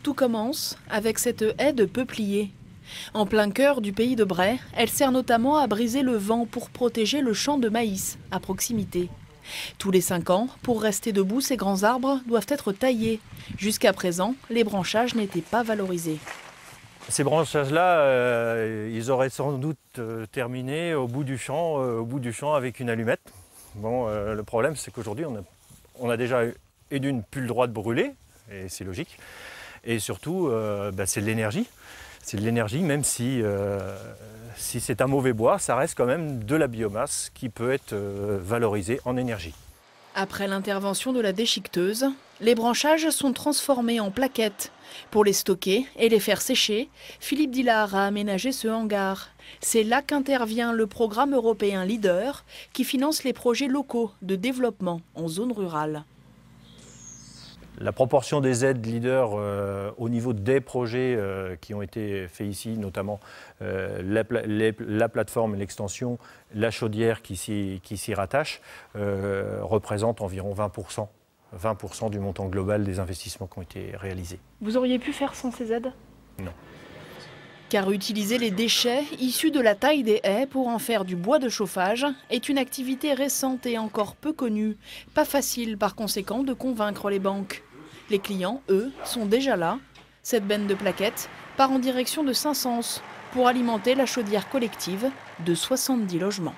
Tout commence avec cette haie de peupliers. En plein cœur du pays de Bray, elle sert notamment à briser le vent pour protéger le champ de maïs à proximité. Tous les 5 ans, pour rester debout, ces grands arbres doivent être taillés. Jusqu'à présent, les branchages n'étaient pas valorisés. Ces branchages-là, ils auraient sans doute terminé au bout du champ avec une allumette. Bon, le problème, c'est qu'aujourd'hui, on a déjà et d'une plus le droit de brûler, et c'est logique, et surtout, c'est de l'énergie. C'est de l'énergie, même si c'est un mauvais bois, ça reste quand même de la biomasse qui peut être valorisée en énergie. Après l'intervention de la déchiqueteuse, les branchages sont transformés en plaquettes. Pour les stocker et les faire sécher, Philippe Dillard a aménagé ce hangar. C'est là qu'intervient le programme européen LEADER qui finance les projets locaux de développement en zone rurale. La proportion des aides leaders au niveau des projets qui ont été faits ici, notamment la plateforme et l'extension, la chaudière qui s'y rattache, représente environ 20% du montant global des investissements qui ont été réalisés. Vous auriez pu faire sans ces aides ? Non. Car utiliser les déchets issus de la taille des haies pour en faire du bois de chauffage est une activité récente et encore peu connue. Pas facile par conséquent de convaincre les banques. Les clients, eux, sont déjà là. Cette benne de plaquettes part en direction de Saint-Saëns pour alimenter la chaudière collective de 70 logements.